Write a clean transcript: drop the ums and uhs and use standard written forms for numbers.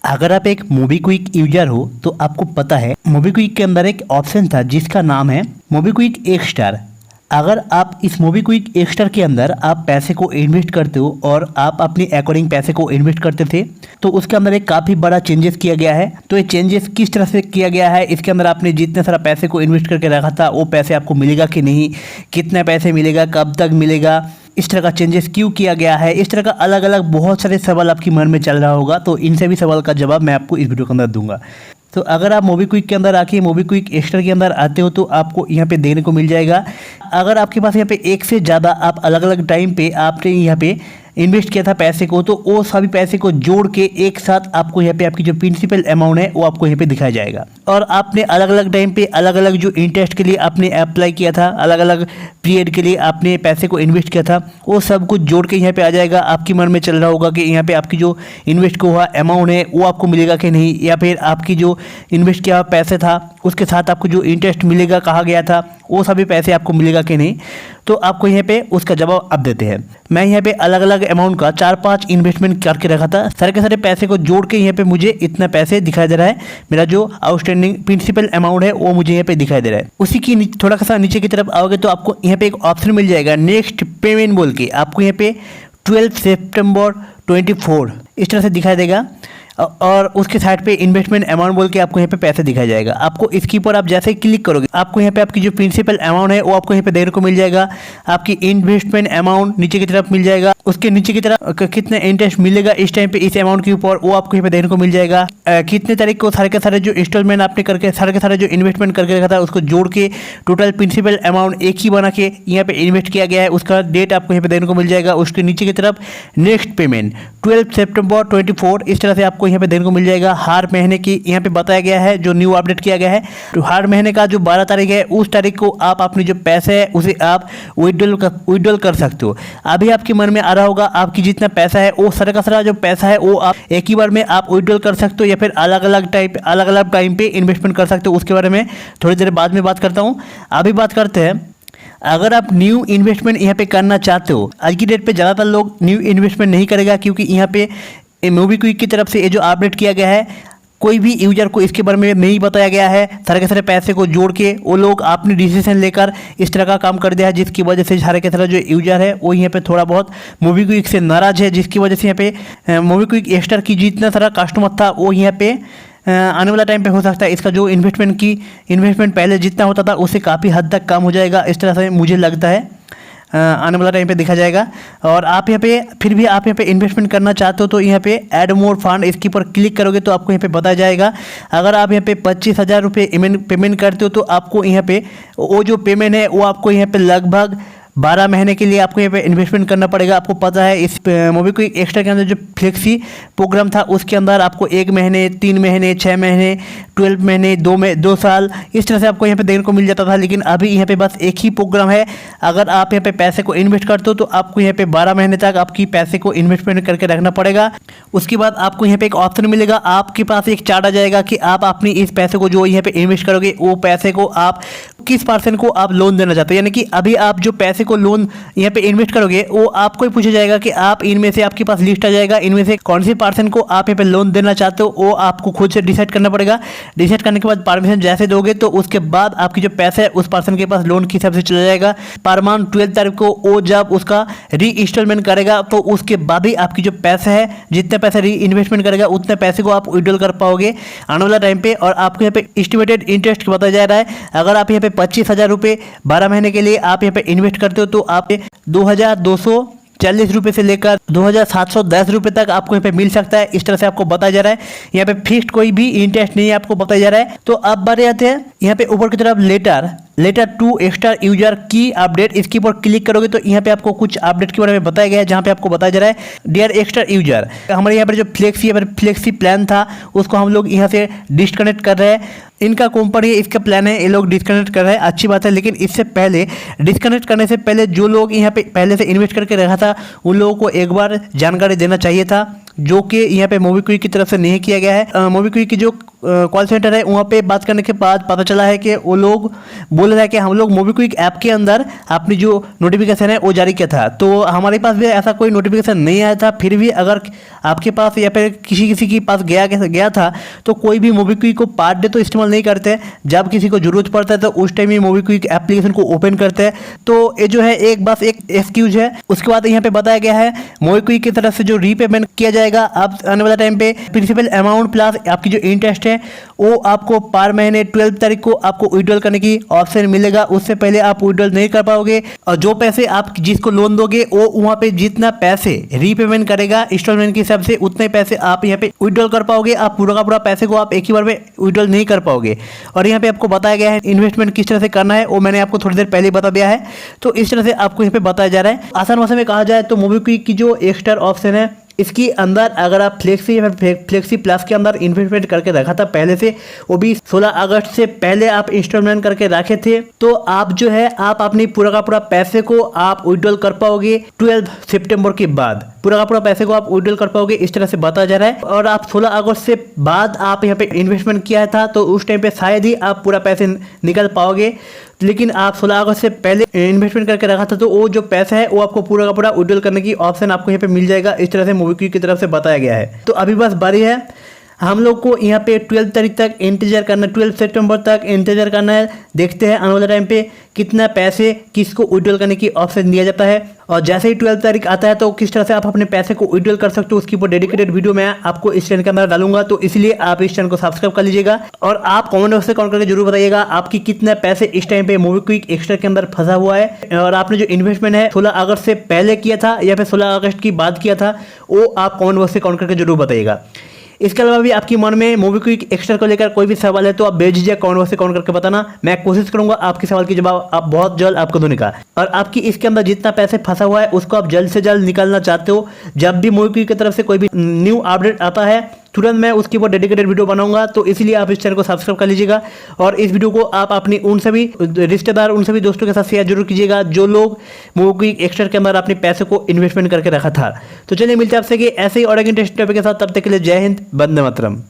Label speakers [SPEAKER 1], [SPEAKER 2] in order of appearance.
[SPEAKER 1] अगर आप एक मोबीक्विक यूजर हो तो आपको पता है मोबीक्विक के अंदर एक ऑप्शन था जिसका नाम है मोबीक्विक एक्स्ट्रा। अगर आप इस मोबीक्विक एक्स्ट्रा के अंदर आप पैसे को इन्वेस्ट करते हो और आप अपनी अकॉर्डिंग पैसे को इन्वेस्ट करते थे तो उसके अंदर एक काफ़ी बड़ा चेंजेस किया गया है। तो ये चेंजेस किस तरह से किया गया है, इसके अंदर आपने जितने सारा पैसे को इन्वेस्ट करके रखा था वो पैसे आपको मिलेगा कि नहीं, कितने पैसे मिलेगा, कब तक मिलेगा, इस तरह का चेंजेस क्यों किया गया है, इस तरह का अलग अलग बहुत सारे सवाल आपके मन में चल रहा होगा। तो इन सभी सवाल का जवाब मैं आपको इस वीडियो के अंदर दूंगा। तो अगर आप मोबीक्विक के अंदर आके मोबीक्विक एक्स्ट्रा के अंदर आते हो तो आपको यहाँ पे देखने को मिल जाएगा। अगर आपके पास यहाँ पे एक से ज़्यादा आप अलग अलग टाइम पे आपने यहाँ पे इन्वेस्ट किया था पैसे को, तो वो सभी पैसे को जोड़ के एक साथ आपको यहाँ पे आपकी जो प्रिंसिपल अमाउंट है वो आपको यहाँ पे दिखाया जाएगा। और आपने अलग अलग टाइम पे अलग अलग जो इंटरेस्ट के लिए आपने अप्लाई किया था, अलग अलग पीरियड के लिए आपने पैसे को इन्वेस्ट किया था, वो सब कुछ जोड़ के यहाँ पे आ जाएगा। आपके मन में चल रहा होगा कि यहाँ पे आपकी जो इन्वेस्ट को हुआ अमाउंट है वो आपको मिलेगा कि नहीं, या फिर आपकी जो इन्वेस्ट किया पैसे था उसके साथ आपको जो इंटरेस्ट मिलेगा कहा गया था वो सभी पैसे आपको मिलेगा कि नहीं। तो आपको यहाँ पे उसका जवाब अब देते हैं। मैं यहाँ पे अलग अलग अमाउंट का 4-5 इन्वेस्टमेंट करके रखा था, सारे के सारे पैसे को जोड़ के यहाँ पे मुझे इतना पैसे दिखाई दे रहा है। मेरा जो आउटस्टैंडिंग प्रिंसिपल अमाउंट है वो मुझे यहाँ पे दिखाई दे रहा है। उसी की थोड़ा सा नीचे की तरफ आओगे तो आपको यहाँ पे एक ऑप्शन मिल जाएगा नेक्स्ट पेमेंट बोल के। आपको यहाँ पे 12 सितंबर 24 इस तरह से दिखाई देगा और उसके साइड पे इन्वेस्टमेंट अमाउंट बोल के आपको यहाँ पे पैसे दिखाया जाएगा। आपको इसके ऊपर आप जैसे क्लिक करोगे आपको यहाँ पे आपकी जो प्रिंसिपल अमाउंट है वो आपको यहाँ पे देखने को मिल जाएगा। आपकी इन्वेस्टमेंट अमाउंट नीचे की तरफ मिल जाएगा, उसके नीचे की तरफ कितना इंटरेस्ट मिलेगा इस टाइम पे इस अमाउंट के ऊपर वो आपको यहाँ पे देखने को मिल जाएगा। कितने तारीख को सारे के सारे जो इंस्टॉलमेंट आपने करके सारे के सारे जो इन्वेस्टमेंट करके रखा था उसको जोड़ के टोटल प्रिंसिपल अमाउंट एक ही बना के यहाँ पे इन्वेस्ट किया गया है, उसका डेट आपको यहाँ पे देखने को मिल जाएगा। उसके नीचे की तरफ नेक्स्ट पेमेंट 12 सितंबर 24 इस तरह से आपको यहाँ पे देखने को मिल जाएगा। हर महीने की यहाँ पे बताया गया है जो न्यू अपडेट किया गया है। तो हर महीने का जो 12 तारीख है उस तारीख को आप अपनी जो पैसे है उसे आप विड्रॉल कर सकते हो। अभी आपके मन में आ रहा होगा आपकी जितना पैसा है वो सारा का सारा जो पैसा है वो आप एक ही बार में आप विड्रॉल कर सकते हो या फिर अलग अलग टाइम पे इन्वेस्टमेंट कर सकते हो। उसके बारे में थोड़ी देर बाद में बात करता हूँ। अभी बात करते हैं अगर आप न्यू इन्वेस्टमेंट यहाँ पे करना चाहते हो। आज की डेट पे ज़्यादातर लोग न्यू इन्वेस्टमेंट नहीं करेगा क्योंकि यहाँ पे मोबीक्विक की तरफ से ये जो अपडेट किया गया है कोई भी यूजर को इसके बारे में नहीं बताया गया है। सारे के सारे पैसे को जोड़ के वो लोग अपनी डिसीजन लेकर इस तरह का काम कर दिया है जिसकी वजह से सारे के सारे जो यूजर है वो यहाँ पे थोड़ा बहुत मोबीक्विक से नाराज है, जिसकी वजह से यहाँ पे मोबीक्विक एक्स्ट्रा की जितना सारा कस्टमर था वो यहाँ पे आने वाला टाइम पे हो सकता है इसका जो इन्वेस्टमेंट पहले जितना होता था उससे काफ़ी हद तक कम हो जाएगा। इस तरह से मुझे लगता है आने वाला टाइम पे देखा जाएगा। और आप यहाँ पे फिर भी आप यहाँ पे इन्वेस्टमेंट करना चाहते हो तो यहाँ पे ऐड मोर फंड इसके ऊपर क्लिक करोगे तो आपको यहाँ पे बताया जाएगा। अगर आप यहाँ पे 25,000 रुपये पेमेंट करते हो तो आपको यहाँ पे वो जो पेमेंट है वो आपको यहाँ पे लगभग 12 महीने के लिए आपको यहाँ पे इन्वेस्टमेंट करना पड़ेगा। आपको पता है इस मोबीक्विक एक्स्ट्रा के अंदर जो फ्लेक्सी प्रोग्राम था उसके अंदर आपको 1 महीने, 3 महीने, 6 महीने, 12 महीने, 2 साल इस तरह से आपको यहाँ पे देखने को मिल जाता था। लेकिन अभी यहाँ पे बस एक ही प्रोग्राम है। अगर आप यहाँ पे पैसे को इन्वेस्ट करते हो तो आपको यहाँ पे 12 महीने तक आपकी पैसे को इन्वेस्टमेंट करके रखना पड़ेगा। उसके बाद आपको यहाँ पे एक ऑप्शन मिलेगा, आपके पास एक चार्ट आ जाएगा कि आप अपनी इस पैसे को जो यहाँ पे इन्वेस्ट करोगे वो पैसे को आप किस पर्सन को आप लोन देना चाहते हो। यानी कि अभी आप जो पैसे को लोन यहाँ पे इन्वेस्ट करोगे वो आपको ही पूछा जाएगा कि आप इनमें से आपके पास लिस्ट आ जाएगा, इनमें से कौन सी पर्सन को आप यहाँ पे लोन देना चाहते हो वो आपको खुद से डिसाइड करना पड़ेगा। डिसाइड करने के बाद परमिशन जैसे दोगे तो उसके बाद आपकी जो पैसा है उस पर्सन के पास लोन के हिसाब से चला जाएगा। पर मंथ 12 तारीख को वो जब उसका री इंस्टॉलमेंट करेगा तो उसके बाद ही आपकी जो पैसा है जितने पैसे री इन्वेस्टमेंट करेगा उतने पैसे को आप विड्रॉल कर पाओगे आने वाला टाइम पे। और आपको यहाँ पे एस्टिमेटेड इंटरेस्ट बताया जा रहा है। अगर आप यहाँ पे 25,000 रुपये 12 महीने के लिए आप यहाँ पे इन्वेस्ट करते हो तो आप 2,240 रुपये से लेकर 2,710 रुपये तक आपको यहाँ पे मिल सकता है। इस तरह से आपको बताया जा रहा है। यहाँ पे फिक्स्ड कोई भी इंटरेस्ट नहीं है आपको बताया जा रहा है। तो अब बात आते हैं यहाँ पे ऊपर की तरफ लेटर टू एक्स्ट्रा यूजर की अपडेट, इसके ऊपर क्लिक करोगे तो यहाँ पे आपको कुछ अपडेट के बारे में बताया गया है जहाँ पे आपको बताया जा रहा है डियर एक्स्ट्रा यूजर हमारे यहाँ पर जो फ्लेक्सी प्लान था उसको हम लोग यहाँ से डिस्कनेक्ट कर रहे हैं। इनका कंपनी इसका प्लान है, ये लोग डिस्कनेक्ट कर रहे हैं, अच्छी बात है। लेकिन इससे पहले डिस्कनेक्ट करने से पहले जो लोग यहाँ पे पहले से इन्वेस्ट करके रखा था उन लोगों को एक बार जानकारी देना चाहिए था। जो कि यहाँ पे मोबीक्विक की तरफ से नहीं किया गया है। मोबीक्विक की जो कॉल सेंटर है वहाँ पे बात करने के बाद पता चला है कि वो लोग बोल रहे हैं कि हम लोग मोबीक्विक ऐप के अंदर अपनी जो नोटिफिकेशन है वो जारी किया था, तो हमारे पास भी ऐसा कोई नोटिफिकेशन नहीं आया था। फिर भी अगर आपके पास या फिर किसी के पास गया था तो कोई भी मोबीक्विक को पर डे तो इस्तेमाल नहीं करते, जब किसी को जरूरत पड़ता है तो उस टाइम ही मोबीक्विक एप्लीकेशन को ओपन करते हैं। तो ये जो है एक बस एक एक्सक्यूज है। उसके बाद यहाँ पे बताया गया है मोबीक्विक की तरफ से जो रीपेमेंट किया जाएगा अब आने वाला टाइम पे प्रिंसिपल अमाउंट प्लस आपकी जो इंटरेस्ट है वो आपको पर महीने 12 तारीख को आपको विड्रॉल करने की ऑप्शन मिलेगा। उससे पहले आप विड्रॉल नहीं कर पाओगे और जो पैसे आप जिसको लोन दोगे वो वहाँ पे जितना पैसे रीपेमेंट करेगा इंस्टॉलमेंट के हिसाब से उतने पैसे आप यहाँ पे विड्रॉल कर पाओगे। आप पूरा का पूरा पैसे को आप एक ही बार में विड्रॉल नहीं कर पाओगे। और यहाँ पे आपको बताया गया है इन्वेस्टमेंट किस तरह से करना है वो मैंने आपको थोड़ी देर पहले बता दिया है। तो इस तरह से आपको यहाँ पे बताया जा रहा है। आसान भाषा में कहा जाए तो मोबीक्विक की जो एक्स्ट्रा ऑप्शन है इसके अंदर अगर आप फ्लेक्सी प्लस के अंदर इन्वेस्टमेंट करके रखा था पहले से, वो भी 16 अगस्त से पहले आप इंस्टॉलमेंट करके रखे थे, तो आप जो है आप अपनी पूरा का पूरा पैसे को आप विड्रॉल कर पाओगे 12 सितंबर के बाद। पूरा का पूरा पैसे को आप विड्रॉल कर पाओगे, इस तरह से बताया जा रहा है। और आप 16 अगस्त से बाद आप यहाँ पे इन्वेस्टमेंट किया था तो उस टाइम पे शायद ही आप पूरा पैसे निकल पाओगे, लेकिन आप 16 अगस्त से पहले इन्वेस्टमेंट करके रखा था तो वो जो पैसा है वो आपको पूरा का पूरा विड्रॉल करने की ऑप्शन आपको यहाँ पे मिल जाएगा। इस तरह से मोबीक्विक की तरफ से बताया गया है। तो अभी बस बारी है हम लोग को यहाँ पे 12 तारीख तक इंतजार करना, 12 सितंबर तक इंतजार करना है। देखते हैं आने वाले टाइम पे कितना पैसे किसको विड्रॉल करने की ऑप्शन दिया जाता है। और जैसे ही 12 तारीख आता है तो किस तरह से आप अपने पैसे को विड्रॉल कर सकते हो उसकी ऊपर डेडिकेटेड वीडियो मैं आपको इस चैनल के अंदर डालूंगा, तो इसलिए आप इस चैनल को सब्सक्राइब कर लीजिएगा। और आप कमेंट बॉक्स से कमेंट करके जरूर बताइएगा आपकी कितना पैसे इस टाइम पे मोबीक्विक एक्स्ट्रा के अंदर फंसा हुआ है और आपने जो इन्वेस्टमेंट है 16 अगस्त से पहले किया था या फिर 16 अगस्त की बाद किया था, वो आप कमेंट बॉक्स से कमेंट करके जरूर बताइएगा। इसके अलावा भी आपकी मन में मोबीक्विक एक्स्ट्रा को लेकर कोई भी सवाल है तो आप बेझिझक कमेंट बॉक्स से कमेंट करके बताना। मैं कोशिश करूंगा आपके सवाल की जवाब आप बहुत जल्द आपको देने का। और आपकी इसके अंदर जितना पैसे फंसा हुआ है उसको आप जल्द से जल्द निकालना चाहते हो, जब भी मोबीक्विक की तरफ से कोई भी न्यू अपडेट आता है तुरंत मैं उसके ऊपर डेडिकेटेड वीडियो बनाऊंगा, तो इसलिए आप इस चैनल को सब्सक्राइब कर लीजिएगा। और इस वीडियो को आप अपनी उन सभी रिश्तेदार उन सभी दोस्तों के साथ शेयर जरूर कीजिएगा जो लोग मोबीक्विक एक्स्ट्रा के अंदर अपने पैसे को इन्वेस्टमेंट करके रखा था। तो चलिए मिलते हैं आपसे कि ऐसे ही और एक इंटरेस्टिंग टॉपिक के साथ, तब तक के लिए जय हिंद, वंदे मातरम।